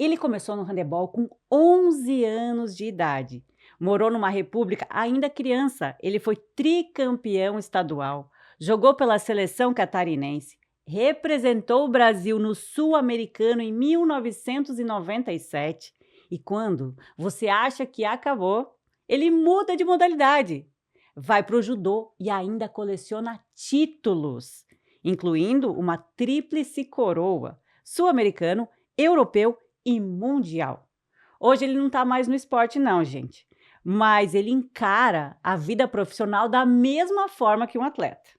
Ele começou no handebol com 11 anos de idade. Morou numa república ainda criança. Ele foi tricampeão estadual. Jogou pela seleção catarinense. Representou o Brasil no Sul-Americano em 1997. E quando você acha que acabou, ele muda de modalidade. Vai para o judô e ainda coleciona títulos, incluindo uma tríplice coroa: sul-americano, europeu e mundial. Hoje ele não está mais no esporte não, gente, mas ele encara a vida profissional da mesma forma que um atleta.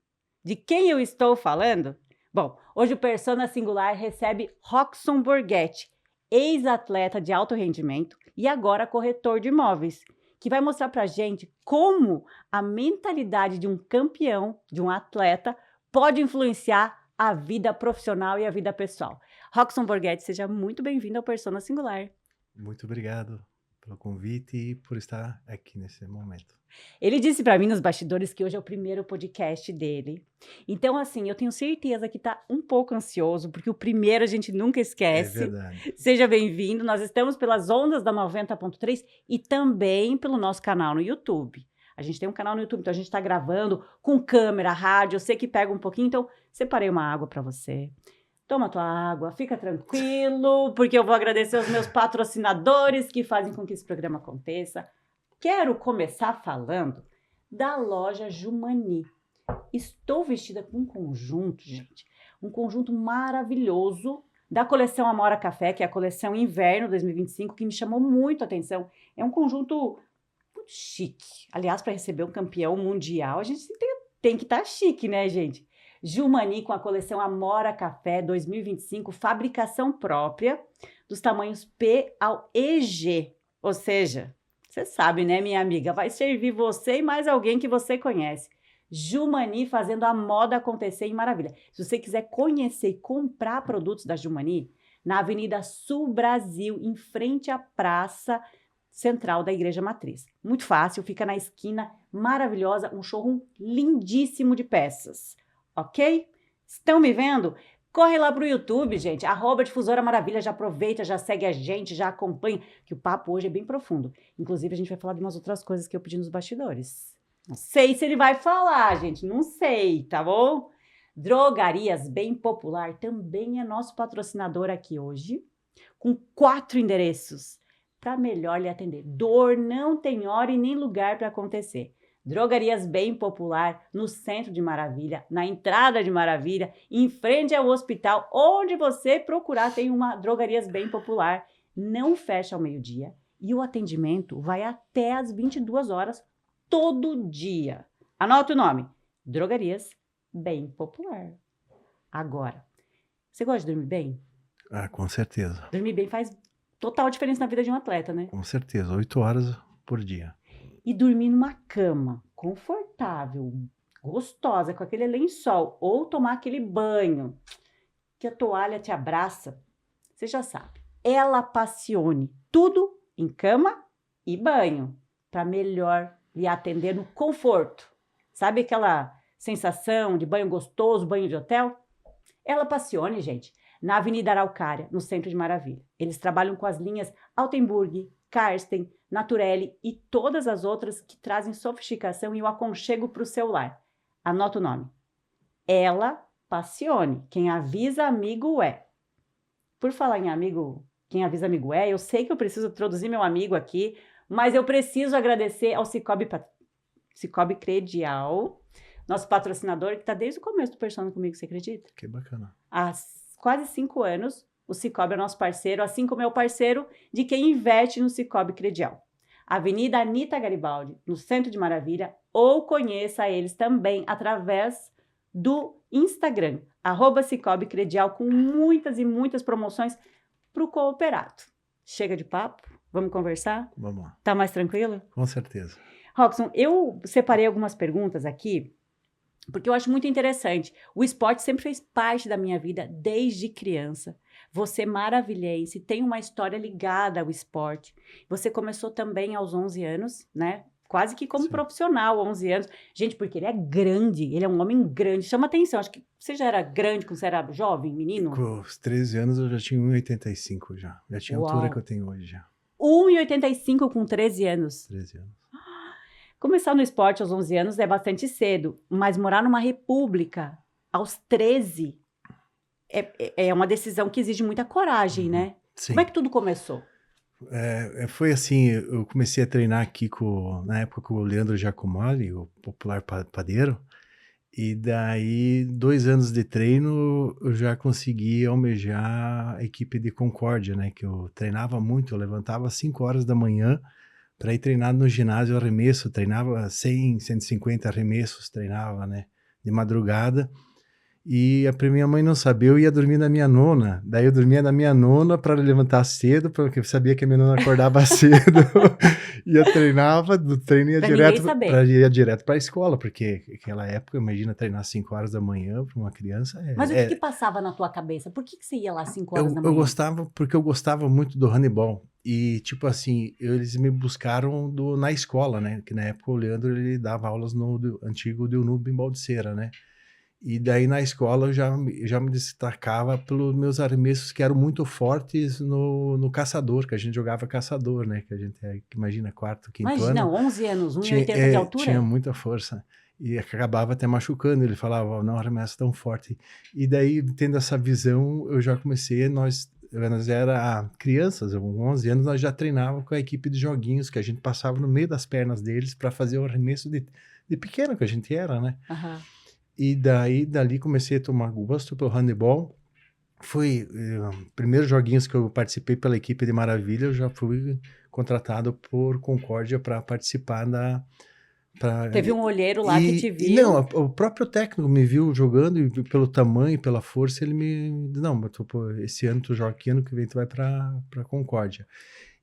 De quem eu estou falando? Bom, hoje o Persona Singular recebe Roxson Borghetti, ex-atleta de alto rendimento e agora corretor de imóveis, que vai mostrar pra gente como a mentalidade de um campeão, de um atleta, pode influenciar a vida profissional e a vida pessoal. Roxson Borghetti, seja muito bem-vindo ao Persona Singular. Muito obrigado pelo convite e por estar aqui nesse momento. Ele disse para mim nos bastidores que hoje é o primeiro podcast dele. Então, assim, eu tenho certeza que tá um pouco ansioso, porque o primeiro a gente nunca É esquece. verdade. Seja bem-vindo. Nós estamos pelas ondas da 90.3 e também pelo nosso canal no YouTube. A gente tem um canal no YouTube, então a gente está gravando com câmera, rádio. Eu sei que pega um pouquinho, então separei uma água para você. Toma tua água, fica tranquilo, porque eu vou agradecer aos meus patrocinadores que fazem com que esse programa aconteça. Quero começar falando da loja Jumani. Estou vestida com um conjunto, gente, um conjunto maravilhoso da coleção Amora Café, que é a coleção Inverno 2025, que me chamou muito a atenção. É um conjunto muito chique. Aliás, para receber um campeão mundial, a gente tem que estar chique, né, gente? Jumani com a coleção Amora Café 2025, fabricação própria, dos tamanhos P ao EG. Ou seja, você sabe, né, minha amiga? Vai servir você e mais alguém que você conhece. Jumani fazendo a moda acontecer em maravilha. Se você quiser conhecer e comprar produtos da Jumani, na Avenida Sul Brasil, em frente à Praça Central da Igreja Matriz. Muito fácil, fica na esquina, maravilhosa, um showroom lindíssimo de peças. Ok? Estão me vendo? Corre lá pro YouTube, gente, @Difusora Maravilha, já aproveita, já segue a gente, já acompanha, que o papo hoje é bem profundo. Inclusive, a gente vai falar de umas outras coisas que eu pedi nos bastidores. Não sei se ele vai falar, gente, não sei, tá bom? Drogarias Bem Popular também é nosso patrocinador aqui hoje, com 4 endereços para melhor lhe atender. Dor não tem hora e nem lugar para acontecer. Drogarias Bem Popular, no centro de Maravilha, na entrada de Maravilha, em frente ao hospital, onde você procurar tem uma Drogarias Bem Popular. Não fecha ao meio-dia e o atendimento vai até às 22 horas, todo dia. Anota o nome, Drogarias Bem Popular. Agora, você gosta de dormir bem? Ah, com certeza. Dormir bem faz total diferença na vida de um atleta, né? Com certeza. 8 horas por dia. E dormir numa cama confortável, gostosa, com aquele lençol, ou tomar aquele banho que a toalha te abraça, você já sabe. Ela Passione, tudo em cama e banho, para melhor lhe atender no conforto. Sabe aquela sensação de banho gostoso, banho de hotel? Ela Passione, gente, na Avenida Araucária, no centro de Maravilha. Eles trabalham com as linhas Altenburg, Karsten, Naturelli e todas as outras que trazem sofisticação e o aconchego para o seu lar. Anota o nome. Ela Passione. Quem avisa amigo é. Por falar em amigo, quem avisa amigo é, eu sei que eu preciso introduzir meu amigo aqui, mas eu preciso agradecer ao Cicobi Credial, nosso patrocinador, que está desde o começo do Persona comigo, você acredita? Que bacana. Há quase 5 anos, o Cicobi é nosso parceiro, assim como é o parceiro de quem investe no Cicobi Credial. Avenida Anita Garibaldi, no centro de Maravilha, ou conheça eles também através do Instagram, @Cicobi Credial, com muitas e muitas promoções para o cooperado. Chega de papo? Vamos conversar? Vamos lá. Tá mais tranquilo? Com certeza. Roxson, eu separei algumas perguntas aqui, porque eu acho muito interessante. O esporte sempre fez parte da minha vida desde criança. Você maravilhense, tem uma história ligada ao esporte. Você começou também aos 11 anos, né? quase que como Sim. profissional, 11 anos. Gente, porque ele é grande, ele é um homem grande, chama atenção. Acho que você já era grande quando você era jovem, menino? Com os 13 anos eu já tinha 1,85 já. Já tinha a altura que eu Uau! tenho hoje já. 1,85 com 13 anos. 13 anos. Começar no esporte aos 11 anos é bastante cedo, mas morar numa república aos 13 é uma decisão que exige muita coragem, né? Sim. Como é que tudo começou? Foi assim, eu comecei a treinar aqui na época com o Leandro Giacomelli, o popular padeiro, e daí 2 anos de treino eu já consegui almejar a equipe de Concórdia, né? Que eu treinava muito, eu levantava às 5 horas da manhã para ir treinar no ginásio arremesso, treinava 100, 150 arremessos, treinava, né? De madrugada. E pra minha mãe não saber, eu ia dormir na minha nona. Daí eu dormia na minha nona para levantar cedo, porque eu sabia que a minha nona acordava cedo. Eu treinava, do treino ia Pra direto ninguém saber. ia direto para a escola, porque naquela época, imagina treinar 5 horas da manhã para uma criança. Mas o que passava na tua cabeça? Por que você ia lá 5 horas da Eu manhã? gostava, porque eu gostava muito do handebol. E, tipo assim, eles me buscaram na escola, né? Que na época o Leandro, ele dava aulas no antigo Dilnub em Baldiceira, né? E daí na escola eu já me destacava pelos meus arremessos que eram muito fortes no caçador, que a gente jogava caçador, né? Que a gente, imagina, quarto, quinto Imagina, ano. 11 anos, 1,80 de altura? Tinha muita força. E acabava até machucando. Ele falava, não arremesso tão forte. E daí, tendo essa visão, eu já comecei, nós era crianças, com 11 anos, nós já treinávamos com a equipe de joguinhos, que a gente passava no meio das pernas deles para fazer o arremesso de pequeno que a gente era, né? Aham. E daí, dali comecei a tomar gosto pelo handebol. Foi primeiros joguinhos que eu participei pela equipe de Maravilha, eu já fui contratado por Concórdia para participar Teve um olheiro lá que te E viu. não, o próprio técnico me viu jogando e pelo tamanho, pela força, ele me disse, não, mas esse ano tu joga aqui, ano que vem tu vai para Concórdia.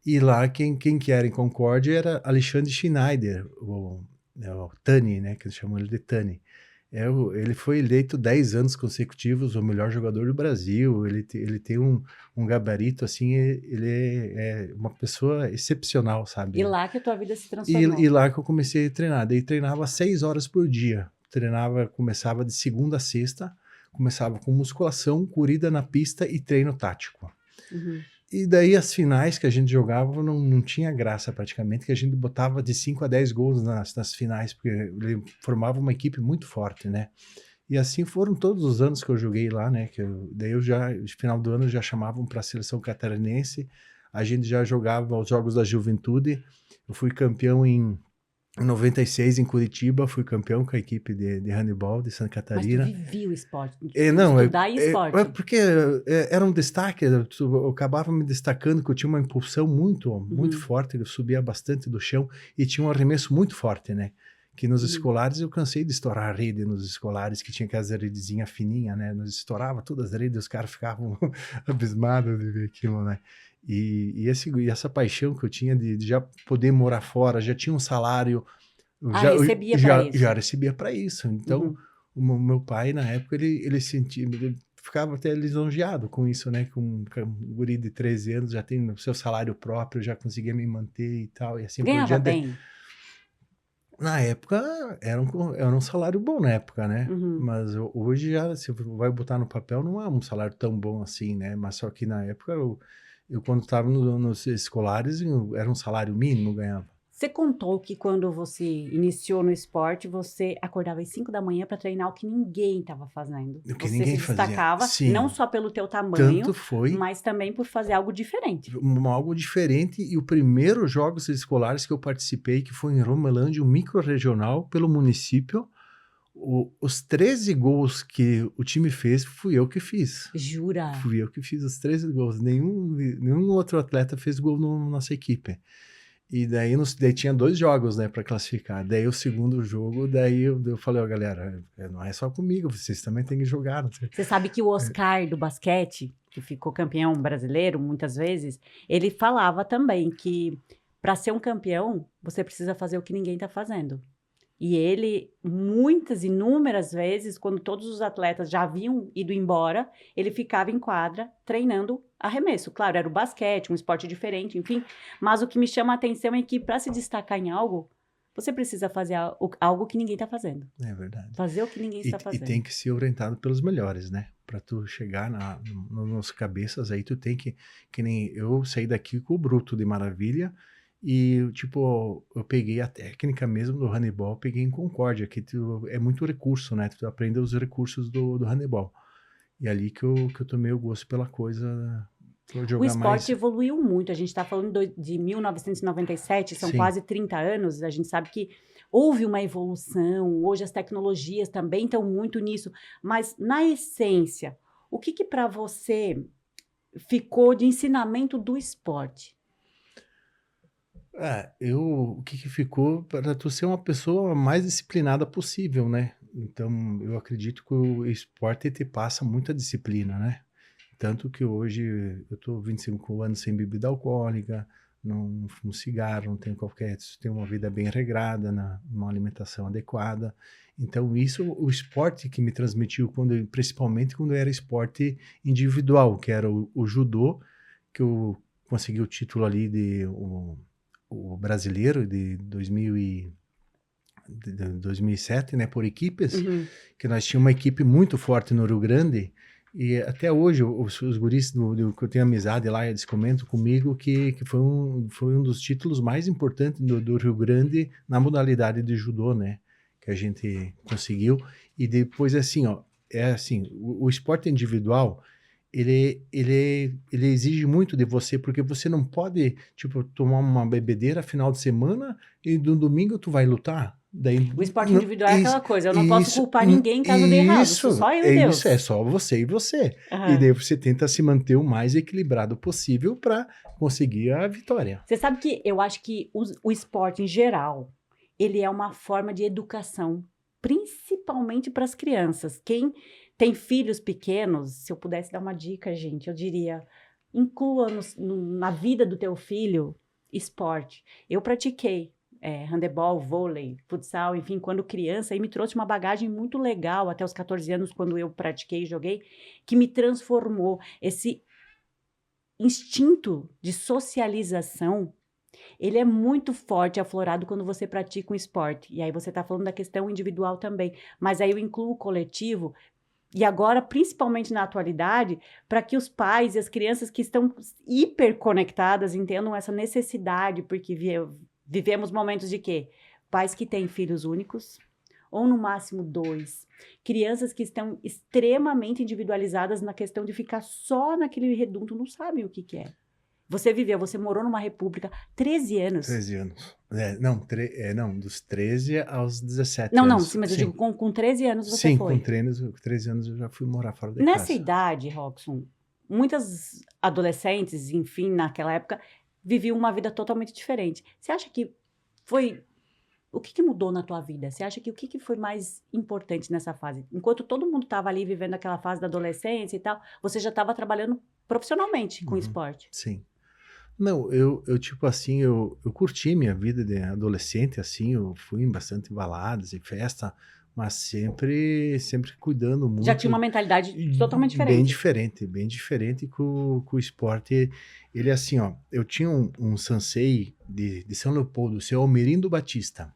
E lá, quem que era em Concórdia era Alexandre Schneider, o Tani, né, que eles chamam ele de Tani. Ele foi eleito 10 anos consecutivos o melhor jogador do Brasil. Ele tem um gabarito, assim, ele é uma pessoa excepcional, sabe? E lá que a tua vida se transformou. E lá que eu comecei a treinar. Daí treinava 6 horas por dia. Começava de segunda a sexta, começava com musculação, corrida na pista e treino tático. Uhum. E daí as finais que a gente jogava não tinha graça praticamente, que a gente botava de 5 a 10 gols nas finais, porque ele formava uma equipe muito forte, né? E assim foram todos os anos que eu joguei lá, né? Daí no final do ano, já chamavam para a seleção catarinense, a gente já jogava os Jogos da Juventude. Eu fui campeão em 96 em Curitiba, fui campeão com a equipe de handebol de Santa Catarina. Mas tu vivia o esporte, Não, estudar e esporte. porque era um destaque, eu acabava me destacando, que eu tinha uma impulsão muito forte, eu subia bastante do chão e tinha um arremesso muito forte, né? Que nos escolares eu cansei de estourar a rede nos escolares, que tinha aquelas redezinhas fininhas, né? Nós estourava todas as redes, os caras ficavam abismados de ver aquilo, né? E essa paixão que eu tinha de já poder morar fora, já tinha um salário, recebia para isso. Já recebia para isso. Então, o meu pai, na época, ele ficava até lisonjeado com isso, né? Com um guri de 13 anos, já tem o seu salário próprio, já conseguia me manter e tal, e assim Ganhava por diante. bem? Na época, era um salário bom na época, né? Mas hoje já, se vai botar no papel, não é um salário tão bom assim, né? Mas só que na época, eu quando estava nos escolares, era um salário mínimo, ganhava. Você contou que quando você iniciou no esporte, você acordava às 5 da manhã para treinar o que ninguém estava fazendo. O que Você ninguém se destacava, fazia. Sim. não só pelo teu tamanho, Tanto foi, mas também por fazer algo diferente. Algo diferente. E o primeiro Jogos Escolares que eu participei, que foi em Romelândia, um micro-regional pelo município, os 13 gols que o time fez, fui eu que fiz. Jura? Fui eu que fiz os 13 gols. Nenhum outro atleta fez gol na nossa equipe. E daí tinha 2 jogos, né, para classificar. Daí o segundo jogo, daí eu falei, galera, não é só comigo, vocês também têm que jogar. Você sabe que o Oscar do basquete, que ficou campeão brasileiro muitas vezes, ele falava também que para ser um campeão, você precisa fazer o que ninguém está fazendo. E ele, inúmeras vezes, quando todos os atletas já haviam ido embora, ele ficava em quadra treinando arremesso. Claro, era o basquete, um esporte diferente, enfim. Mas o que me chama a atenção é que, para se destacar em algo, você precisa fazer algo que ninguém está fazendo. É verdade. Fazer o que ninguém está E fazendo. tem que ser orientado pelos melhores, né? Para tu chegar nas cabeças aí, tu tem que nem eu saí daqui com o bruto de maravilha e, tipo, eu peguei a técnica mesmo do handebol, peguei em Concórdia, que é muito recurso, né? Tu aprende os recursos do handebol. E ali que eu tomei o gosto pela coisa, pra O jogar esporte mais. evoluiu muito. A gente está falando de 1997, são Sim. quase 30 anos. A gente sabe que houve uma evolução. Hoje as tecnologias também estão muito nisso. Mas, na essência, o que para você ficou de ensinamento do esporte? O que ficou para tu ser uma pessoa mais disciplinada possível, né? Então, eu acredito que o esporte te passa muita disciplina, né? Tanto que hoje eu tô 25 anos sem bebida alcoólica, não fumo cigarro, não tenho tenho uma vida bem regrada, uma alimentação adequada. Então, isso, o esporte que me transmitiu, principalmente quando era esporte individual, que era o judô, que eu consegui o título ali o brasileiro de 2007, né, por equipes, que nós tínhamos uma equipe muito forte no Rio Grande, e até hoje os guris que eu tenho amizade lá, eles comentam comigo que foi um dos títulos mais importantes do Rio Grande na modalidade de judô, né, que a gente conseguiu. E depois, assim, ó, o esporte individual, ele exige muito de você, porque você não pode, tipo, tomar uma bebedeira final de semana e no domingo tu vai lutar. Daí, O esporte individual é aquela coisa, eu não posso culpar ninguém caso dê errado, sou só eu e Deus. Isso, é só você e você. Uhum. E daí você tenta se manter o mais equilibrado possível para conseguir a vitória. Você sabe que eu acho que o esporte em geral, ele é uma forma de educação, principalmente para as crianças. Quem tem filhos pequenos, se eu pudesse dar uma dica, gente, eu diria, inclua na vida do teu filho esporte. Eu pratiquei handebol, vôlei, futsal, enfim, quando criança, e me trouxe uma bagagem muito legal até os 14 anos, quando eu pratiquei e joguei, que me transformou. Esse instinto de socialização, ele é muito forte, aflorado quando você pratica um esporte. E aí você está falando da questão individual também, mas aí eu incluo o coletivo, e agora, principalmente na atualidade, para que os pais e as crianças que estão hiperconectadas entendam essa necessidade, porque vivemos momentos de quê? Pais que têm filhos únicos, ou no máximo 2. Crianças que estão extremamente individualizadas na questão de ficar só naquele reduto, não sabem o que é. Você morou numa república 13 anos. 13 anos. Não, dos 13 aos 17 não, anos. Sim, mas eu digo, com 13 anos você sim, foi. Com 13 anos eu já fui morar fora de casa. Nessa idade, Robson, muitas adolescentes, enfim, naquela época, viviam uma vida totalmente diferente. Você acha que foi... O que mudou na tua vida? Você acha que o que foi mais importante nessa fase? Enquanto todo mundo estava ali vivendo aquela fase da adolescência e tal, você já estava trabalhando profissionalmente com esporte. Sim. Não, eu tipo assim, eu curti minha vida de adolescente, assim, eu fui em bastante baladas e festa, mas sempre cuidando muito. Já tinha uma mentalidade totalmente diferente. Bem diferente com o esporte. Ele assim, ó, eu tinha um sensei de São Leopoldo, o seu Almerindo Batista.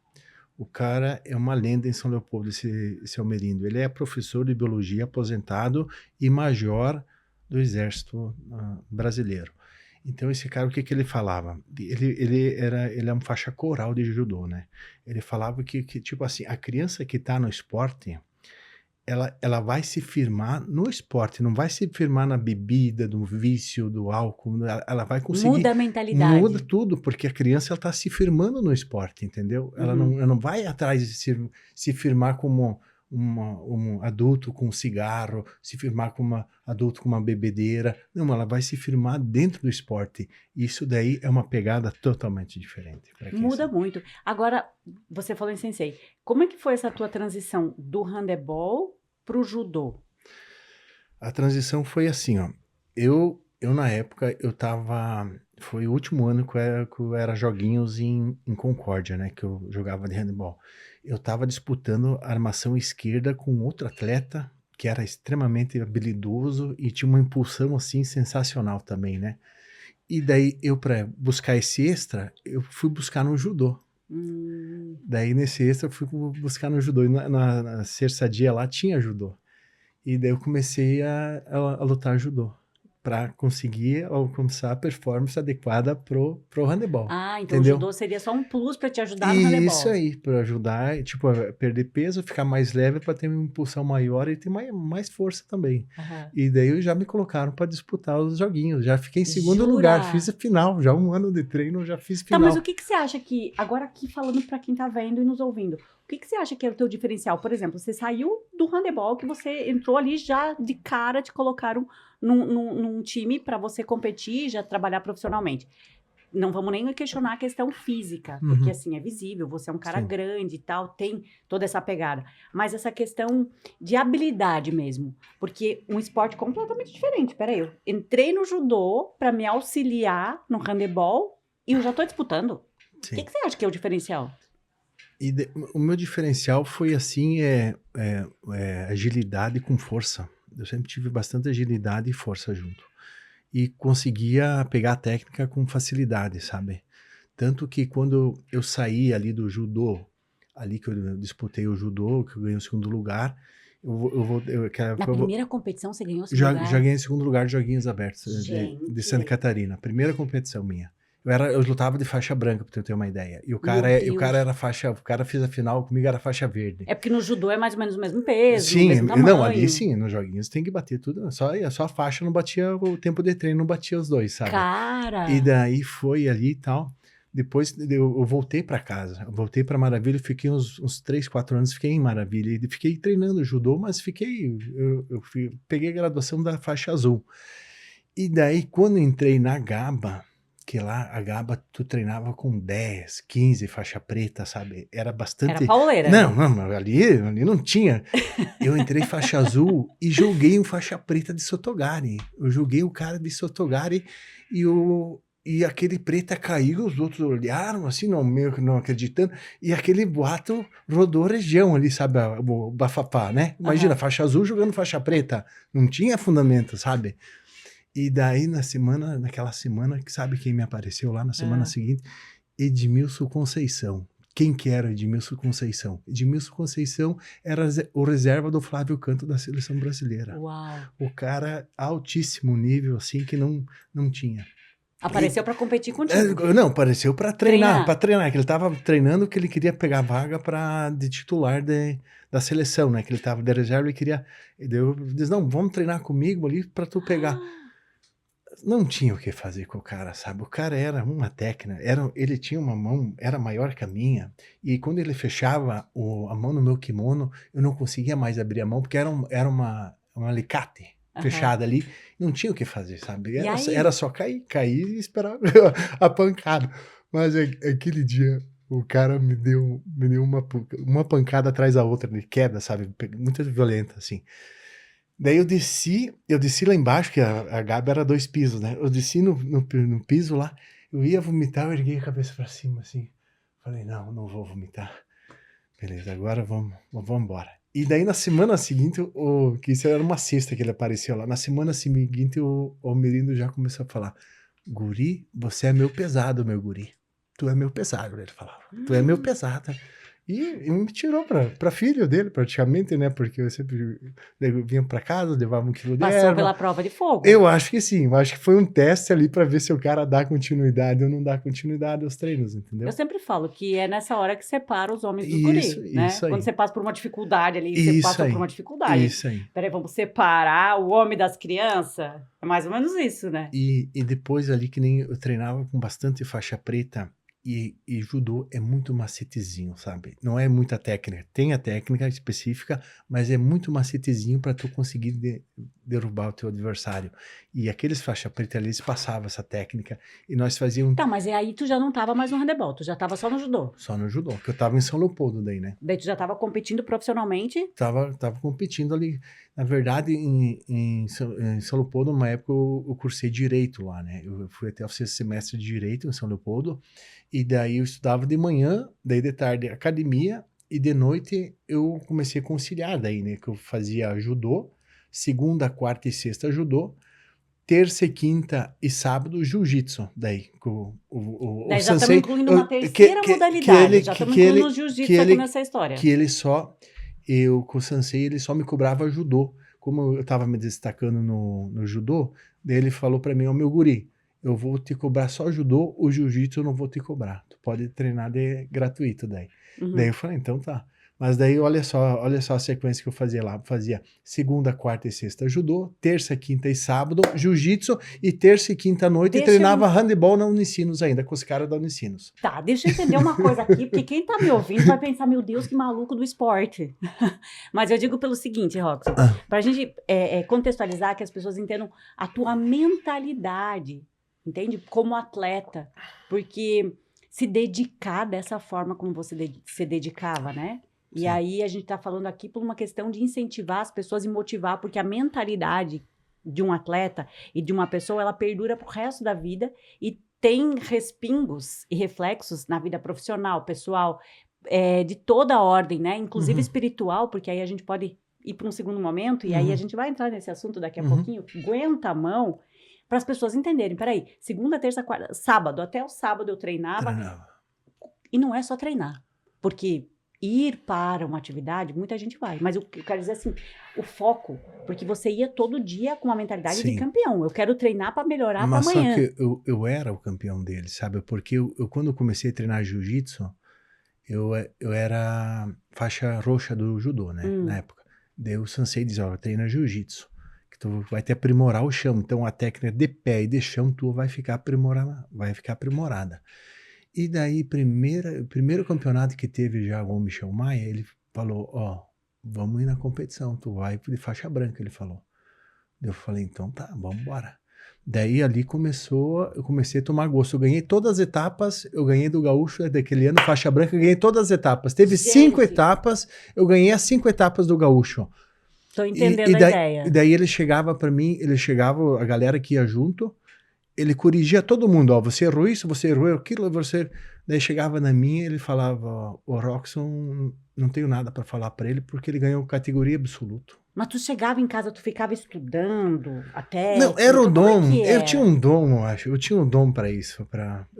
O cara é uma lenda em São Leopoldo, esse Almerindo. Ele é professor de biologia aposentado e major do Exército brasileiro. Então, esse cara, o que ele falava? Ele é uma faixa coral de judô, né? Ele falava que tipo assim, a criança que está no esporte, ela vai se firmar no esporte, não vai se firmar na bebida, do vício, do álcool, ela vai conseguir... Muda a mentalidade. Muda tudo, porque a criança está se firmando no esporte, entendeu? Ela não vai atrás de se firmar como um adulto com um cigarro, se firmar como adulto com uma bebedeira. Não, ela vai se firmar dentro do esporte. Isso daí é uma pegada totalmente diferente. Muda muito. Agora, você falou em sensei. Como é que foi essa tua transição do handebol para o judô? A transição foi assim, ó. Eu na época, foi o último ano que eu era joguinhos em Concórdia, né? Que eu jogava de handebol. Eu estava disputando a armação esquerda com outro atleta que era extremamente habilidoso e tinha uma impulsão assim sensacional também, né? E daí para buscar esse extra, eu fui buscar no judô. Daí, nesse extra, eu fui buscar no judô. E na Cerçadia lá tinha judô. E daí eu comecei a lutar judô. Para conseguir alcançar a performance adequada pro handebol. Ah, então o Entendeu? judô seria só um plus para te ajudar no Isso handebol. aí, para ajudar, tipo, a perder peso, ficar mais leve para ter uma impulsão maior e ter mais força também. Aham. E daí já me colocaram para disputar os joguinhos. Já fiquei em segundo Jura? lugar, fiz a final. Já 1 ano de treino, já fiz Tá, final. mas o que que você acha que, agora aqui falando para quem tá vendo e nos ouvindo, o que que você acha que é o teu diferencial? Por exemplo, você saiu do handebol, que você entrou ali já de cara, te colocaram num time para você competir, já trabalhar profissionalmente. Não vamos nem questionar a questão física, porque assim, é visível, você é um cara Sim. grande e tal, tem toda essa pegada. Mas essa questão de habilidade mesmo, porque um esporte completamente diferente. Peraí, eu entrei no judô para me auxiliar no handebol e eu já tô disputando. O Sim. que você acha que é o diferencial? E o meu diferencial foi assim, agilidade com força. Eu sempre tive bastante agilidade e força junto. E conseguia pegar a técnica com facilidade, sabe? Tanto que quando eu saí ali do judô, ali que eu disputei o judô, que eu ganhei o 2º lugar, Na primeira competição você ganhou esse já lugar? ganhei em 2º lugar de Joguinhos Abertos de Gente. Santa Catarina. Primeira competição minha. Eu lutava de faixa branca, pra tu ter uma ideia. E o cara Deus. o cara fez a final comigo, era faixa verde. É porque no judô é mais ou menos o mesmo peso, o Sim, mesmo tamanho. não, ali sim, nos joguinhos tem que bater tudo. Só a faixa não batia, o tempo de treino não batia os dois, sabe? Cara! E daí foi ali e tal. Depois eu voltei para casa, eu voltei para Maravilha, fiquei uns 3, 4 anos, fiquei em Maravilha. E fiquei treinando judô, mas peguei a graduação da faixa azul. E daí, quando entrei na GABA, que lá a GABA tu treinava com 10, 15 faixa preta, sabe? Era bastante... Era pauleira. Não, ali não tinha. Eu entrei faixa azul e joguei um faixa preta de Sotogari. Eu joguei o cara de Sotogari e aquele preta caiu, os outros olharam assim, meio que não acreditando, e aquele boato rodou a região ali, sabe? O bafafá, né? Imagina, faixa azul jogando faixa preta. Não tinha fundamento, sabe? E daí, naquela semana, sabe quem me apareceu lá na semana seguinte? Edmilson Conceição. Quem que era Edmilson Conceição? Edmilson Conceição era o reserva do Flávio Canto da seleção brasileira. Uau! O cara altíssimo nível, assim, que não tinha. Apareceu para competir contigo. Não, apareceu para treinar, que ele tava treinando, que ele queria pegar vaga de titular da seleção, né? Que ele tava de reserva e queria... Eu disse, não, vamos treinar comigo ali para tu pegar... Não tinha o que fazer com o cara, sabe? O cara era uma técnica, ele tinha uma mão, era maior que a minha, e quando ele fechava a mão no meu kimono, eu não conseguia mais abrir a mão, porque era um alicate fechado ali, não tinha o que fazer, sabe? Era só cair e esperar a pancada. Mas aquele dia, o cara me deu uma pancada atrás da outra, de queda, sabe? Muito violenta, assim. Daí eu desci lá embaixo, que a Gabi era 2 pisos, né? Eu desci no piso lá, eu ia vomitar, eu erguei a cabeça pra cima, assim. Falei, não vou vomitar. Beleza, agora vamos embora. E daí na semana seguinte, que isso era uma sexta que ele apareceu lá, na semana seguinte o Almerindo já começou a falar, guri, você é meu pesado, meu guri. Tu é meu pesado, ele falava. Tu é meu pesado. E me tirou pra filho dele, praticamente, né? Porque eu sempre vinha pra casa, levava 1 quilo de erva. Passou pela prova de fogo. Eu acho que sim. Eu acho que foi um teste ali pra ver se o cara dá continuidade ou não dá continuidade aos treinos, entendeu? Eu sempre falo que é nessa hora que separa os homens dos guris, né? Isso aí. Quando você passa por uma dificuldade ali, você passa por uma dificuldade. Isso aí. Peraí, vamos separar o homem das crianças? É mais ou menos isso, né? E depois ali, que nem eu treinava com bastante faixa preta, e judô é muito macetezinho, sabe? Não é muita técnica. Tem a técnica específica, mas é muito macetezinho para tu conseguir derrubar o teu adversário. E aqueles faixa preta ali, eles passavam essa técnica e nós fazíamos... Tá, mas aí tu já não tava mais no handebol, tu já tava só no judô. Só no judô, que eu tava em São Leopoldo daí, né? Daí tu já tava competindo profissionalmente? Tava competindo ali. Na verdade, em São Leopoldo, numa época, eu cursei Direito lá, né? Eu fui até o 6º semestre de Direito em São Leopoldo, e daí eu estudava de manhã, daí de tarde academia, e de noite eu comecei a conciliar daí, né? Que eu fazia judô, segunda, quarta e sexta judô, terça e quinta e sábado, jiu-jitsu. Daí, Daí o já estamos sensei... incluindo uma terceira modalidade. Já estamos incluindo o jiu-jitsu aqui nessa história. Com o sensei, ele só me cobrava judô. Como eu estava me destacando no judô, daí ele falou para mim, meu guri, eu vou te cobrar só judô, o jiu-jitsu eu não vou te cobrar. Tu pode treinar gratuito daí. Daí eu falei, então tá. Mas daí olha só a sequência que eu fazia lá. Fazia segunda, quarta e sexta judô, terça, quinta e sábado jiu-jitsu, e terça e quinta à noite treinava handebol na Unicinos ainda, com os caras da Unicinos. Tá, deixa eu entender uma coisa aqui, porque quem tá me ouvindo vai pensar, meu Deus, que maluco do esporte. Mas eu digo pelo seguinte, Roxo, pra gente contextualizar, que as pessoas entendam a tua mentalidade, entende? Como atleta, porque se dedicar dessa forma como você se dedicava, né? E Sim. Aí a gente está falando aqui por uma questão de incentivar as pessoas e motivar, porque a mentalidade de um atleta e de uma pessoa, ela perdura pro resto da vida e tem respingos e reflexos na vida profissional, pessoal, de toda a ordem, né? Inclusive espiritual, porque aí a gente pode ir para um segundo momento, e aí a gente vai entrar nesse assunto daqui a pouquinho, aguenta a mão, para as pessoas entenderem. Peraí, segunda, terça, quarta, sábado, até o sábado eu treinava. E não é só treinar, porque ir para uma atividade, muita gente vai. Mas eu quero dizer assim, o foco, porque você ia todo dia com uma mentalidade Sim. de campeão. Eu quero treinar para melhorar para amanhã. Mas só que eu era o campeão dele, sabe? Porque quando eu comecei a treinar jiu-jitsu, eu era faixa roxa do judô, né? Na época. Daí o sensei dizia, treina jiu-jitsu, que tu vai te aprimorar o chão. Então a técnica de pé e de chão tua vai ficar aprimorada. E daí, primeiro campeonato que teve já com o Michel Maia, ele falou, vamos ir na competição, tu vai de faixa branca, ele falou. Eu falei, então tá, vamos embora. Daí ali eu comecei a tomar gosto. Eu ganhei todas as etapas, eu ganhei do gaúcho daquele ano, faixa branca, eu ganhei todas as etapas. Teve 5 etapas, eu ganhei as 5 etapas do gaúcho. Tô entendendo a ideia. E daí ele chegava pra mim, a galera que ia junto, ele corrigia todo mundo, você errou isso, você errou aquilo, Daí chegava na minha, ele falava, o Roxon, não tenho nada para falar para ele, porque ele ganhou categoria absoluto. Mas tu chegava em casa, tu ficava estudando até... Não, era o dom, eu tinha um dom, eu acho, eu tinha um dom para isso.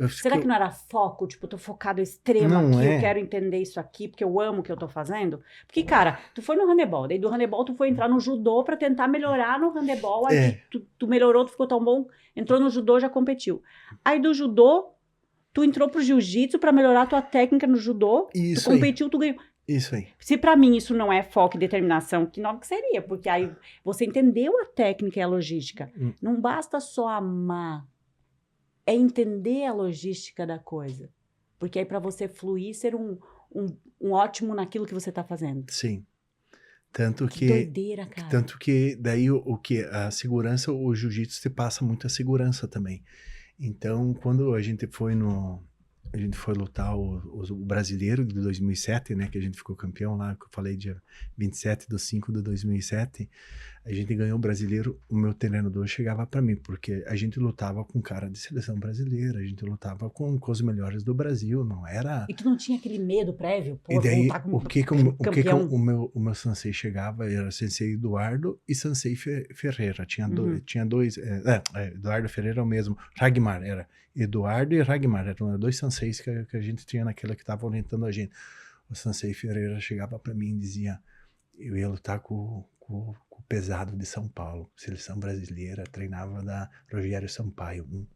Será que não era foco? Tipo, tô focado extremo aqui, eu quero entender isso aqui, porque eu amo o que eu tô fazendo? Porque, cara, tu foi no handebol, daí do handebol tu foi entrar no judô para tentar melhorar no handebol, aí tu melhorou, tu ficou tão bom, entrou no judô, já competiu. Aí do judô, tu entrou pro jiu-jitsu para melhorar a tua técnica no judô, tu competiu, tu ganhou. Isso aí. Se pra mim isso não é foco e determinação, que nome que seria? Porque aí você entendeu a técnica e a logística. Não basta só amar, é entender a logística da coisa. Porque aí pra você fluir, ser um ótimo naquilo que você tá fazendo. Sim. Tanto que doideira, cara. Tanto que daí a segurança, o jiu-jitsu te passa muita segurança também. Então, quando a gente foi lutar o brasileiro de 2007, né, que a gente ficou campeão lá, que eu falei dia 27/5 de 2007, a gente ganhou o brasileiro, o meu treinador chegava para mim, porque a gente lutava com cara de seleção brasileira, a gente lutava com os melhores do Brasil, não era... E tu não tinha aquele medo prévio? Pô, e daí, o que o meu sensei chegava, era sensei Eduardo e sensei Ferreira, tinha dois, Eduardo Ferreira é o mesmo, Ragmar, era Eduardo e Ragmar, eram 2 senseis que a gente tinha naquela que estava orientando a gente. O sensei Ferreira chegava para mim e dizia, eu ia lutar com o pesado de São Paulo, seleção brasileira, treinava da Rogério Sampaio, um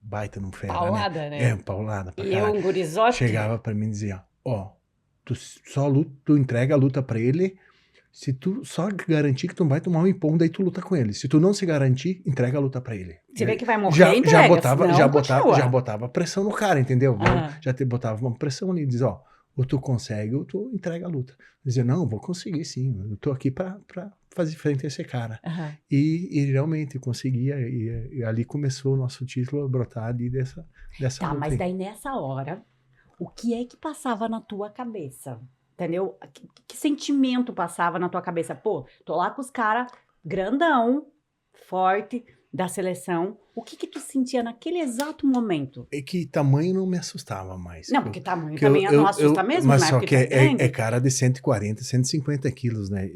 baita num fera, paulada, né? Paulada pra caralho. E um gurizote? Chegava pra mim e dizia, tu entrega a luta pra ele, se tu só garantir que tu não vai tomar um empom, daí tu luta com ele. Se tu não se garantir, entrega a luta pra ele. Se vê que vai morrer, já botava pressão no cara, entendeu? Já botava uma pressão ali, diz, ou tu consegue, ou tu entrega a luta. Dizia, não, vou conseguir sim, eu tô aqui pra fazer frente a esse cara. E realmente conseguia, e ali começou o nosso título a brotar ali dessa luta. Mas daí nessa hora, o que é que passava na tua cabeça? Entendeu? Que sentimento passava na tua cabeça? Pô, tô lá com os caras grandão, forte, da seleção, o que tu sentia naquele exato momento? É que tamanho não me assustava mais. Não, porque tamanho Porque também não assusta mesmo, mas né? só Porque que tu é grande. é cara de 140, 150 quilos, né?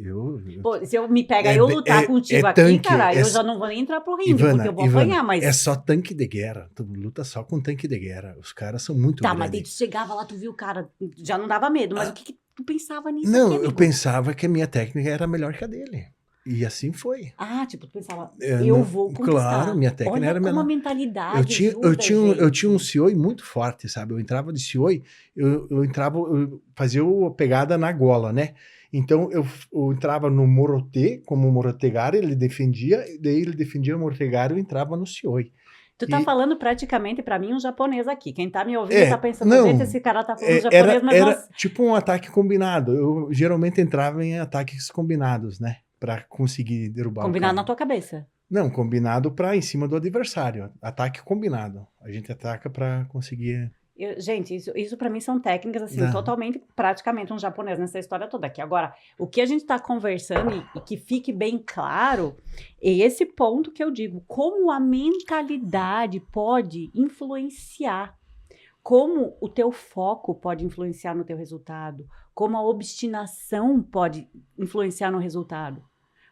Pô, se eu me pega eu lutar contigo aqui, tanque, cara, eu já não vou nem entrar pro ringue, Ivana, porque eu vou apanhar, mas... é só tanque de guerra. Tu luta só com tanque de guerra. Os caras são muito Tá, mas daí grandes. tu chegava lá, tu viu o cara, já não dava medo, mas o que tu pensava nisso Não, aqui, eu amigo? pensava que a minha técnica era melhor que a dele. E assim foi. Ah, tipo, tu pensava, eu vou conquistar. Claro, minha técnica Olha era como melhor. a mentalidade Eu tinha um gente. Sioi muito forte, sabe? Eu entrava de Sioi, eu entrava, eu fazia a pegada na gola, né? Então eu entrava no Morote, como o Morotegari, ele defendia, daí ele defendia o Morotegari, eu entrava no Sioi. Tu tá falando praticamente pra mim um japonês aqui. Quem tá me ouvindo tá pensando, não, gente, esse cara tá falando japonês, mas era nós... tipo um ataque combinado. Eu geralmente entrava em ataques combinados, né? Pra conseguir derrubar o Combinado cara. na tua cabeça. Não, combinado pra em cima do adversário. Ataque combinado. A gente ataca pra conseguir... Gente, isso para mim são técnicas, assim, totalmente, praticamente um japonês nessa história toda aqui. Agora, o que a gente tá conversando e que fique bem claro, é esse ponto que eu digo, como a mentalidade pode influenciar, como o teu foco pode influenciar no teu resultado, como a obstinação pode influenciar no resultado.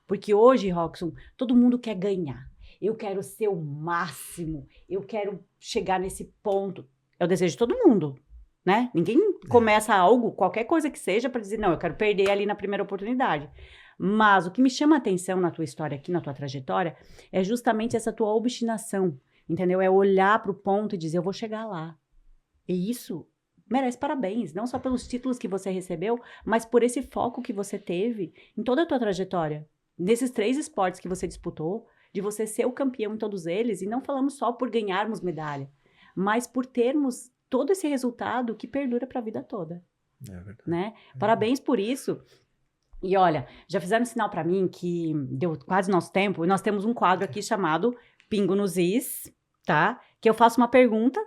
Porque hoje, Roxon, todo mundo quer ganhar. Eu quero ser o máximo, eu quero chegar nesse ponto. É o desejo de todo mundo, né? Ninguém começa algo, qualquer coisa que seja, para dizer, não, eu quero perder ali na primeira oportunidade. Mas o que me chama a atenção na tua história aqui, na tua trajetória, é justamente essa tua obstinação, entendeu? É olhar para o ponto e dizer, eu vou chegar lá. E isso merece parabéns, não só pelos títulos que você recebeu, mas por esse foco que você teve em toda a tua trajetória. Nesses 3 esportes que você disputou, de você ser o campeão em todos eles, e não falamos só por ganharmos medalha, mas por termos todo esse resultado que perdura para a vida toda. É verdade. Né? Parabéns por isso. E olha, já fizeram sinal para mim que deu quase nosso tempo, e nós temos um quadro aqui chamado Pingo nos Is, tá? Que eu faço uma pergunta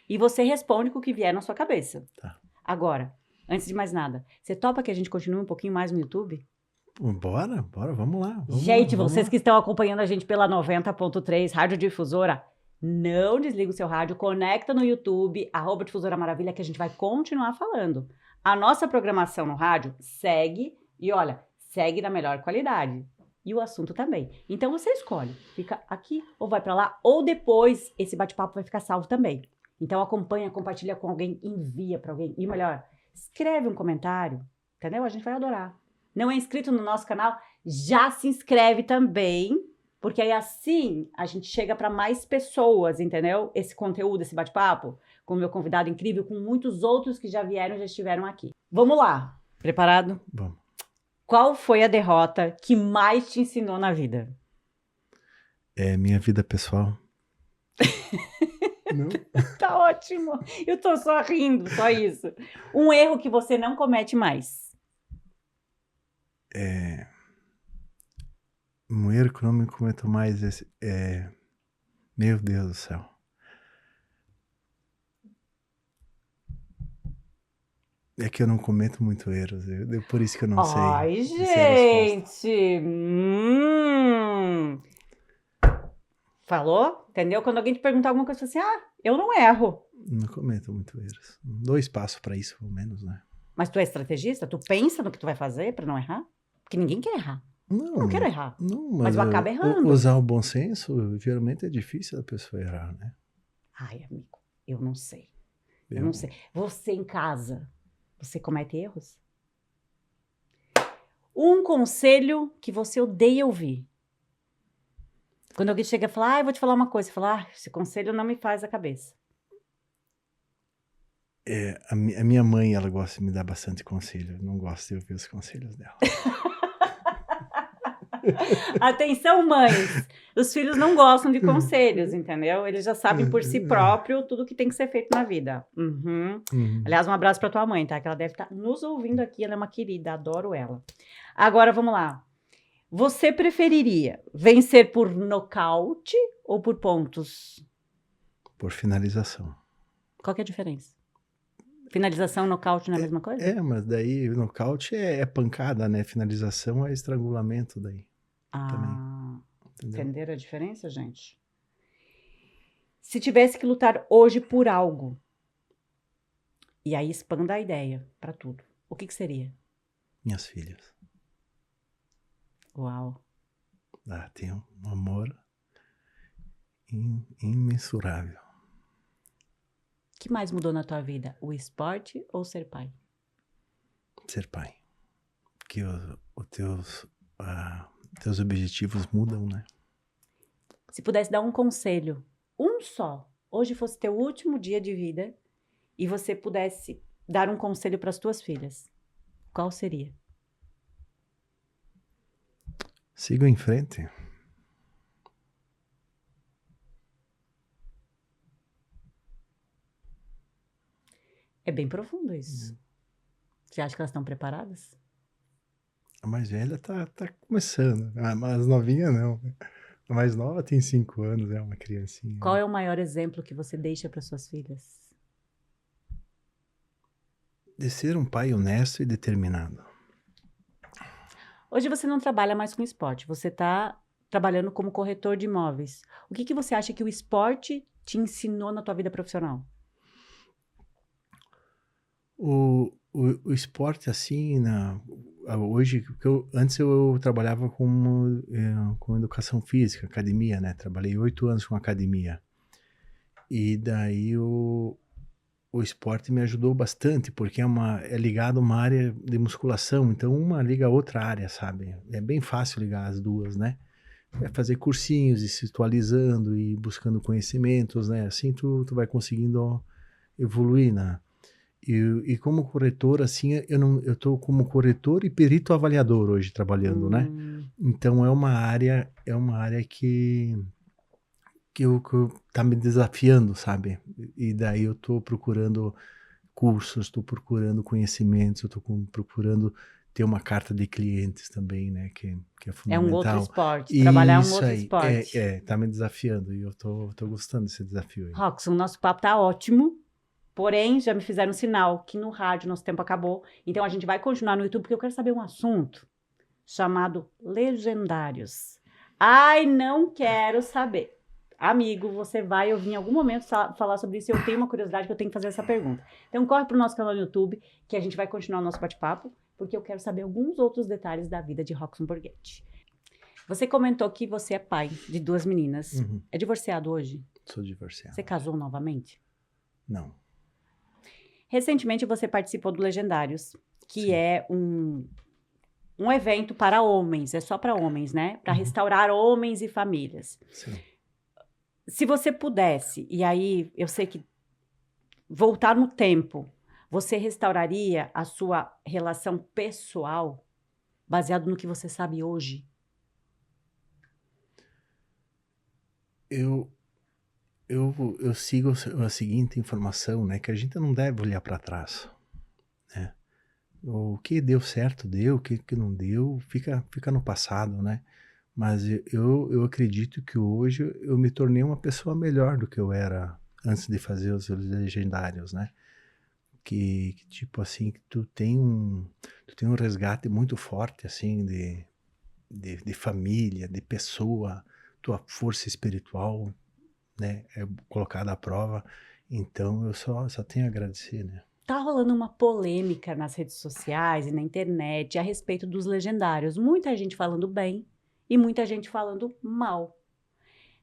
e você responde com o que vier na sua cabeça. Tá. Agora, antes de mais nada, você topa que a gente continue um pouquinho mais no YouTube? Bora, vamos lá. Gente, vocês que estão acompanhando a gente pela 90.3 Rádio Difusora, não desliga o seu rádio, conecta no YouTube, @Difusora Maravilha, que a gente vai continuar falando. A nossa programação no rádio segue, e olha, segue na melhor qualidade. E o assunto também. Então você escolhe, fica aqui ou vai para lá, ou depois esse bate-papo vai ficar salvo também. Então acompanha, compartilha com alguém, envia para alguém. E melhor, escreve um comentário, entendeu? A gente vai adorar. Não é inscrito no nosso canal? Já se inscreve também, porque aí assim a gente chega para mais pessoas, entendeu? Esse conteúdo, esse bate-papo, com o meu convidado incrível, com muitos outros que já vieram e já estiveram aqui. Vamos lá. Preparado? Vamos. Qual foi a derrota que mais te ensinou na vida? É minha vida pessoal. Não? Tá ótimo. Eu tô só rindo, só isso. Um erro que você não comete mais. Um erro que não me cometo mais. Meu Deus do céu. É que eu não cometo muito erros. Por isso que eu não sei. Ai, Essa é a resposta. gente. Falou? Entendeu? Quando alguém te perguntar alguma coisa, você fala assim, eu não erro. Não cometo muito erros. 2 passos para isso, pelo menos, né? Mas tu é estrategista? Tu pensa no que tu vai fazer para não errar? Porque ninguém quer errar. Não quero errar. Não, mas eu acabo errando. Usar o bom senso, geralmente é difícil a pessoa errar, né? Ai, amigo, eu não sei. Eu não sei. Você em casa, você comete erros? Um conselho que você odeia ouvir. Quando alguém chega e fala, eu vou te falar uma coisa. Você fala, esse conselho não me faz a cabeça. A minha mãe, ela gosta de me dar bastante conselho. Eu não gosto de ouvir os conselhos dela. Atenção, mães. Os filhos não gostam de conselhos, entendeu? Eles já sabem por si próprio tudo que tem que ser feito na vida. Aliás, um abraço pra tua mãe, tá? Que ela deve estar nos ouvindo aqui. Ela é uma querida, adoro ela. Agora, vamos lá. Você preferiria vencer por nocaute ou por pontos? Por finalização. Qual que é a diferença? Finalização e nocaute não é a mesma coisa? Mas daí nocaute é pancada, né? Finalização é estrangulamento daí. Também. entendeu? Entenderam a diferença, gente? Se tivesse que lutar hoje por algo, e aí expanda a ideia para tudo, o que seria? Minhas filhas. Uau. Tenho um amor imensurável. O que mais mudou na tua vida? O esporte ou ser pai? Ser pai. Porque os teus objetivos mudam, né? Se pudesse dar um conselho, um só, hoje fosse teu último dia de vida e você pudesse dar um conselho para as tuas filhas, qual seria? Sigo em frente. É bem profundo isso. Você acha que elas estão preparadas? A mais velha tá começando. A mais novinha não. A mais nova tem 5 anos, é uma criancinha. Qual é o maior exemplo que você deixa para suas filhas? De ser um pai honesto e determinado. Hoje você não trabalha mais com esporte, você está trabalhando como corretor de imóveis. O que você acha que o esporte te ensinou na tua vida profissional? O esporte, assim, hoje, antes eu trabalhava com educação física, academia, né? Trabalhei 8 anos com academia. E daí o esporte me ajudou bastante, porque é ligado a uma área de musculação, então uma liga a outra área, sabe? É bem fácil ligar as duas, né? É fazer cursinhos e se atualizando e buscando conhecimentos, né? Assim tu vai conseguindo evoluir, né? E como corretor, assim, eu tô como corretor e perito avaliador hoje trabalhando, né? Então é uma área que tá me desafiando, sabe? E daí eu tô procurando cursos, tô procurando conhecimentos, eu tô procurando ter uma carta de clientes também, né? Que é É um outro fundamental. esporte, trabalhar é um Isso outro aí, esporte. tá me desafiando e eu tô gostando desse desafio aí. Roxon, nosso papo tá ótimo, porém já me fizeram um sinal que no rádio nosso tempo acabou, então a gente vai continuar no YouTube porque eu quero saber um assunto chamado legendários. Ai, não quero saber. Amigo, você vai ouvir em algum momento falar sobre isso e eu tenho uma curiosidade que eu tenho que fazer essa pergunta. Então corre pro nosso canal no YouTube que a gente vai continuar o nosso bate-papo, porque eu quero saber alguns outros detalhes da vida de Roxon Borghetti. Você comentou que você é pai de 2 meninas. Uhum. É divorciado hoje? Sou divorciado. Você casou novamente? Não. Recentemente você participou do Legendários, que Sim. é um evento para homens, é só para homens, né? Para Uhum. restaurar homens e famílias. Sim. Se você pudesse, e aí eu sei que voltar no tempo, você restauraria a sua relação pessoal baseado no que você sabe hoje? Eu sigo a seguinte informação, né? Que a gente não deve olhar para trás, né? O que deu certo deu, o que não deu fica no passado, né? Mas eu acredito que hoje eu me tornei uma pessoa melhor do que eu era antes de fazer os legendários, né? Que tipo assim, que tu tem um resgate muito forte, assim, de família, de pessoa, tua força espiritual, né? É colocada à prova. Então eu só tenho a agradecer, né? Tá rolando uma polêmica nas redes sociais e na internet a respeito dos legendários. Muita gente falando bem e muita gente falando mal.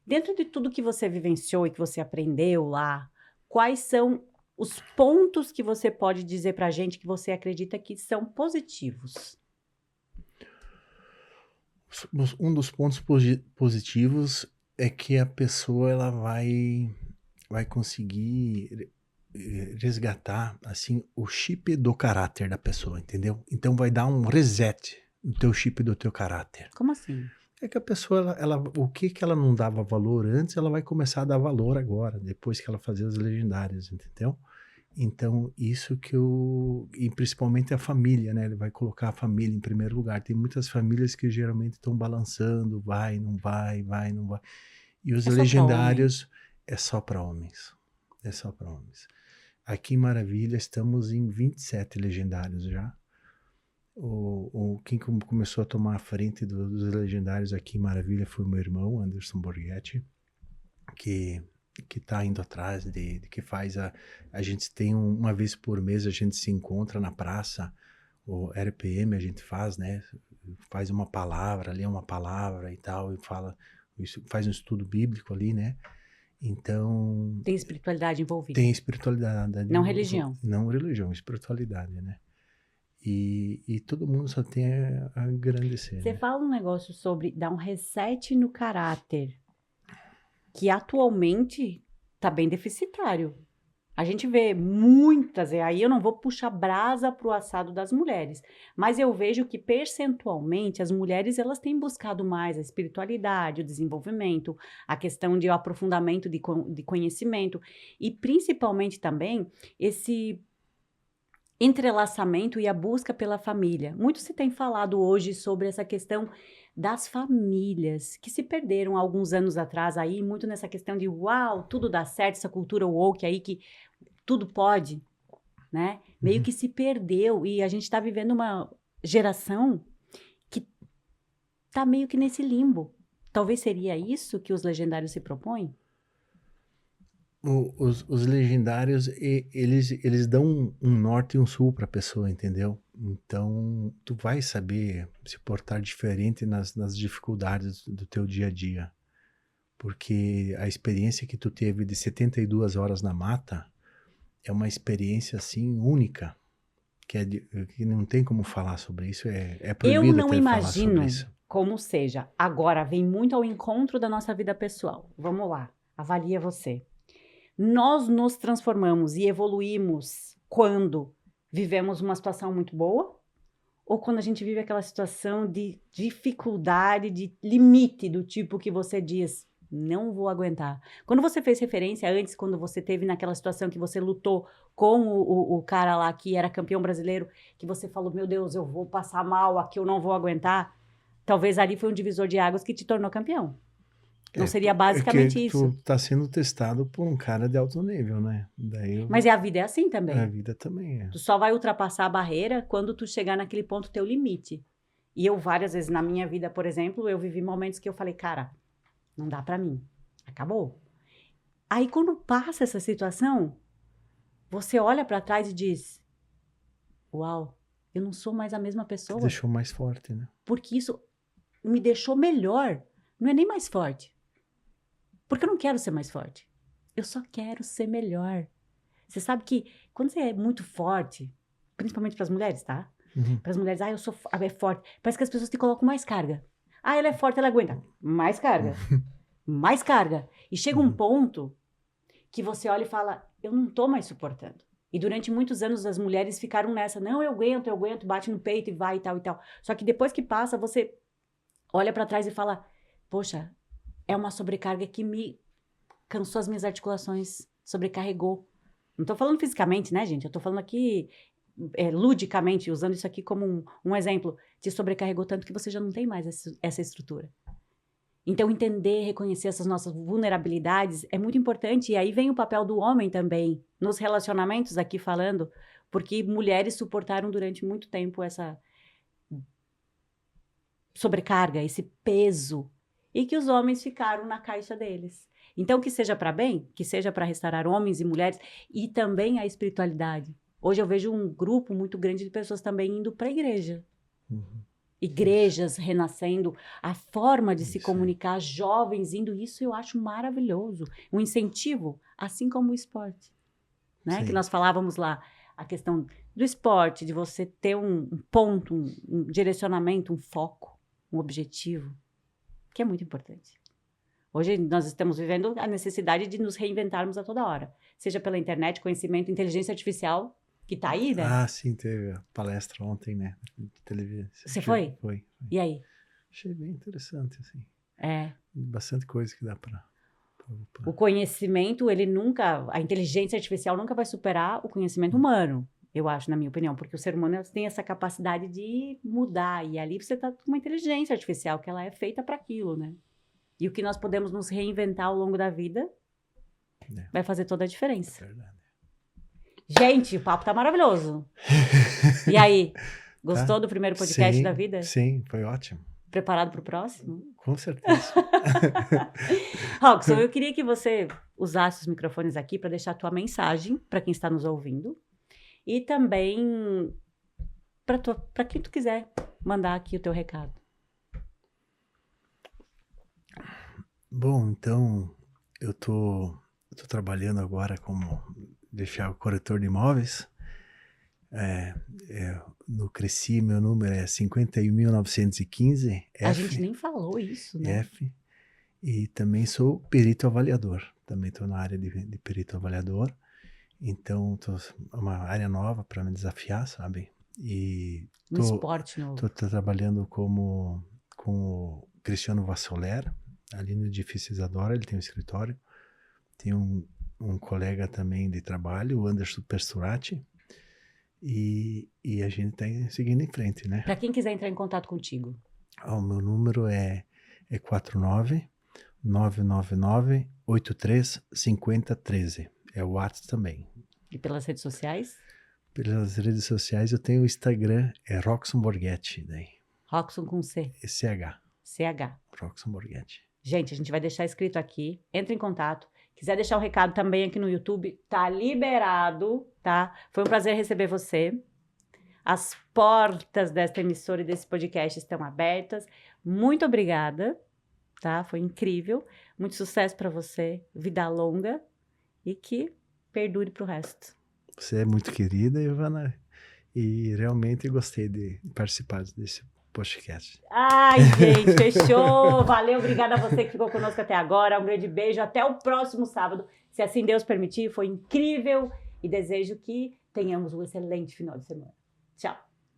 Dentro de tudo que você vivenciou e que você aprendeu lá, quais são os pontos que você pode dizer pra gente que você acredita que são positivos? Um dos pontos positivos é que a pessoa ela vai conseguir resgatar assim o chip do caráter da pessoa, entendeu? Então vai dar um reset no teu chip do teu caráter. Como assim? É que a pessoa o que ela não dava valor antes, ela vai começar a dar valor agora, depois que ela fazia os legendários, entendeu? Então, isso e principalmente a família, né? Ele vai colocar a família em primeiro lugar. Tem muitas famílias que geralmente estão balançando, vai, não vai, vai, não vai. E os É só pra legendários é só para homens. É só para homens. Aqui em Maravilha estamos em 27 legendários já. Quem começou a tomar a frente dos legendários aqui em Maravilha foi o meu irmão, Anderson Borghetti, que tá indo atrás de que faz a gente tem uma vez por mês a gente se encontra na praça, o RPM a gente faz, né? Faz uma palavra, lê uma palavra e tal, e fala, faz um estudo bíblico ali, né? Então... Tem espiritualidade envolvida. Tem espiritualidade. Não religião. Não religião, espiritualidade, né? E todo mundo só tem a agradecer. Você né? fala um negócio sobre dar um reset no caráter, que atualmente tá bem deficitário. A gente vê muitas, e aí eu não vou puxar brasa pro assado das mulheres, mas eu vejo que percentualmente as mulheres elas têm buscado mais a espiritualidade, o desenvolvimento, a questão de aprofundamento de conhecimento e principalmente também esse entrelaçamento e a busca pela família. Muito se tem falado hoje sobre essa questão das famílias que se perderam há alguns anos atrás aí, muito nessa questão de uau, tudo dá certo, essa cultura woke aí que tudo pode, né? Meio que se perdeu e a gente está vivendo uma geração que tá meio que nesse limbo. Talvez seria isso que os legendários se propõem? Os legendários, eles dão um norte e um sul para a pessoa, entendeu? Então, tu vai saber se portar diferente nas dificuldades do teu dia a dia. Porque a experiência que tu teve de 72 horas na mata é uma experiência, assim, única. Que não tem como falar sobre isso, é proibido Eu não até falar sobre imagino isso. como seja. Agora, vem muito ao encontro da nossa vida pessoal. Vamos lá, avalia você. Nós nos transformamos e evoluímos quando vivemos uma situação muito boa ou quando a gente vive aquela situação de dificuldade, de limite, do tipo que você diz, não vou aguentar. Quando você fez referência antes, quando você teve naquela situação que você lutou com o cara lá que era campeão brasileiro, que você falou, meu Deus, eu vou passar mal aqui, eu não vou aguentar. Talvez ali foi um divisor de águas que te tornou campeão. Não seria basicamente isso. Tu tá sendo testado por um cara de alto nível, né? Mas a vida é assim também. A vida também é. Tu só vai ultrapassar a barreira quando tu chegar naquele ponto teu limite. E eu várias vezes na minha vida, por exemplo, eu vivi momentos que eu falei, cara, não dá pra mim. Acabou. Aí quando passa essa situação, você olha pra trás e diz, uau, eu não sou mais a mesma pessoa. Te deixou mais forte, né? Porque isso me deixou melhor. Não é nem mais forte. Porque eu não quero ser mais forte. Eu só quero ser melhor. Você sabe que quando você é muito forte, principalmente para as mulheres, tá? Para as mulheres, eu sou é forte. Parece que as pessoas te colocam mais carga. Ela é forte, ela aguenta. Mais carga. Mais carga. E chega um ponto que você olha e fala, eu não tô mais suportando. E durante muitos anos as mulheres ficaram nessa, não, eu aguento, bate no peito e vai e tal e tal. Só que depois que passa, você olha para trás e fala, poxa, é uma sobrecarga que me cansou as minhas articulações, sobrecarregou. Não tô falando fisicamente, né, gente? Eu tô falando aqui ludicamente, usando isso aqui como um exemplo. Te sobrecarregou tanto que você já não tem mais essa estrutura. Então, entender, reconhecer essas nossas vulnerabilidades é muito importante. E aí vem o papel do homem também, nos relacionamentos aqui falando, porque mulheres suportaram durante muito tempo essa sobrecarga, esse peso, e que os homens ficaram na caixa deles. Então, que seja para bem, que seja para restaurar homens e mulheres, e também a espiritualidade. Hoje eu vejo um grupo muito grande de pessoas também indo para a igreja. Igrejas renascendo, a forma de se comunicar, jovens indo, isso eu acho maravilhoso. Um incentivo, assim como o esporte. Né? Que nós falávamos lá, a questão do esporte, de você ter um ponto, um direcionamento, um foco, um objetivo, que é muito importante. Hoje nós estamos vivendo a necessidade de nos reinventarmos a toda hora. Seja pela internet, conhecimento, inteligência artificial, que tá aí, né? Ah, sim, teve a palestra ontem, né? De televisão. Você foi? Foi. E aí? Achei bem interessante, assim. É. Bastante coisa que dá pra... O conhecimento, a inteligência artificial nunca vai superar o conhecimento humano, eu acho, na minha opinião, porque o ser humano tem essa capacidade de mudar, e ali você tá com uma inteligência artificial, que ela é feita para aquilo, né? E o que nós podemos nos reinventar ao longo da vida vai fazer toda a diferença. É verdade. Gente, o papo tá maravilhoso. E aí? Gostou do primeiro podcast Sim, da vida? Sim, foi ótimo. Preparado para o próximo? Com certeza. Rockson, eu queria que você usasse os microfones aqui para deixar a tua mensagem para quem está nos ouvindo e também para quem tu quiser mandar aqui o teu recado. Bom, então eu tô trabalhando agora como corretor de imóveis. No Cresci, meu número é 51.915. A gente nem falou isso, né? F. E também sou perito avaliador. Também estou na área de perito avaliador. Então, é uma área nova para me desafiar, sabe? E Um esporte novo. Estou trabalhando com o Cristiano Vassoler, ali no edifício Isadora, ele tem um escritório. Tem um colega também de trabalho, o Anderson Persturati. E a gente está seguindo em frente, né? Para quem quiser entrar em contato contigo. O meu número é 49-999-83-5013. É o WhatsApp também. E pelas redes sociais? Pelas redes sociais eu tenho o Instagram, é Rockson Borghetti. Rockson com C. CH. Rockson Borghetti. Gente, a gente vai deixar escrito aqui. Entre em contato. Quiser deixar um recado também aqui no YouTube, tá liberado, tá? Foi um prazer receber você. As portas desta emissora e desse podcast estão abertas. Muito obrigada, tá? Foi incrível. Muito sucesso para você. Vida longa e que perdure pro resto. Você é muito querida, Ivana, e realmente gostei de participar desse podcast. Ai, gente, fechou. Valeu, obrigada a você que ficou conosco até agora. Um grande beijo, até o próximo sábado. Se assim Deus permitir, foi incrível e desejo que tenhamos um excelente final de semana. Tchau.